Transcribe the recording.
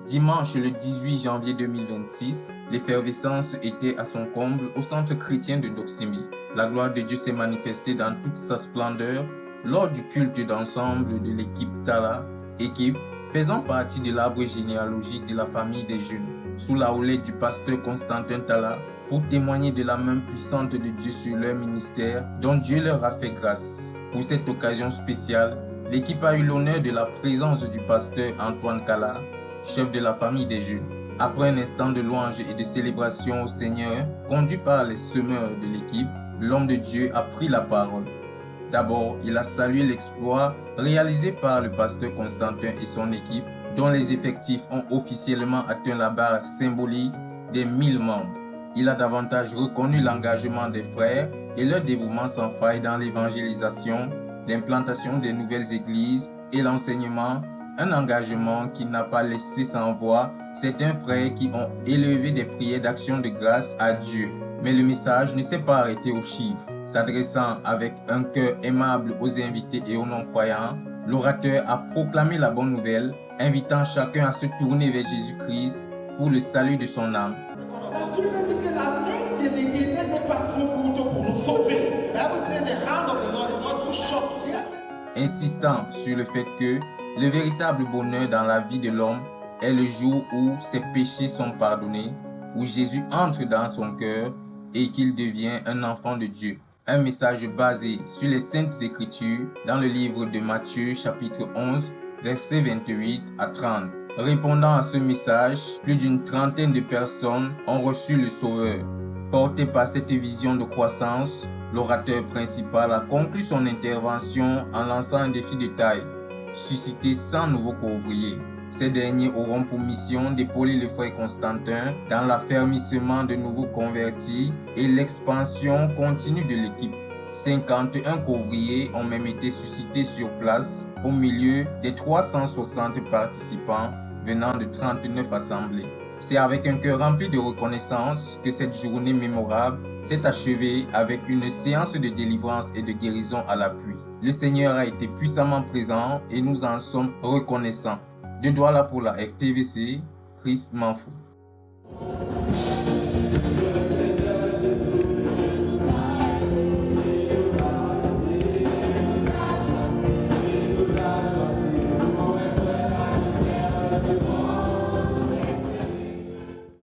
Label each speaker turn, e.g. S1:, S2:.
S1: Dimanche le 18 janvier 2026, l'effervescence était à son comble au centre chrétien de Doximi. La gloire de Dieu s'est manifestée dans toute sa splendeur lors du culte d'ensemble de l'équipe Tala, équipe faisant partie de l'arbre généalogique de la famille des jeunes, sous la houlette du pasteur Constantin Tala, pour témoigner de la main puissante de Dieu sur leur ministère dont Dieu leur a fait grâce. Pour cette occasion spéciale, l'équipe a eu l'honneur de la présence du pasteur Antoine Kala, chef de la famille des jeunes. Après un instant de louange et de célébration au Seigneur, conduit par les semeurs de l'équipe, l'homme de Dieu a pris la parole. D'abord, il a salué l'exploit réalisé par le pasteur Constantin et son équipe, dont les effectifs ont officiellement atteint la barre symbolique des 1000 membres. Il a davantage reconnu l'engagement des frères et leur dévouement sans faille dans l'évangélisation, l'implantation des nouvelles églises et l'enseignement, un engagement qui n'a pas laissé sans voix certains frères qui ont élevé des prières d'action de grâce à Dieu. Mais le message ne s'est pas arrêté aux chiffres. S'adressant avec un cœur aimable aux invités et aux non-croyants, l'orateur a proclamé la bonne nouvelle, invitant chacun à se tourner vers Jésus-Christ pour le salut de son âme.
S2: La Bible dit que la main de l'Éternel n'est pas trop courte pour nous sauver. The Bible says the hand of the Lord is not too short to save.
S1: Insistant sur le fait que le véritable bonheur dans la vie de l'homme est le jour où ses péchés sont pardonnés, où Jésus entre dans son cœur et qu'il devient un enfant de Dieu. Un message basé sur les Saintes Écritures dans le livre de Matthieu chapitre 11, versets 28 à 30. Répondant à ce message, plus d'une trentaine de personnes ont reçu le Sauveur. Porté par cette vision de croissance, l'orateur principal a conclu son intervention en lançant un défi de taille: susciter 100 nouveaux couvriers. Ces derniers auront pour mission d'épauler le frère Constantin dans l'affermissement de nouveaux convertis et l'expansion continue de l'équipe. 51 couvriers ont même été suscités sur place au milieu des 360 participants venant de 39 assemblées. C'est avec un cœur rempli de reconnaissance que cette journée mémorable s'est achevée avec une séance de délivrance et de guérison à l'appui. Le Seigneur a été puissamment présent et nous en sommes reconnaissants. De Douala pour la RTVC, Christ Manfou.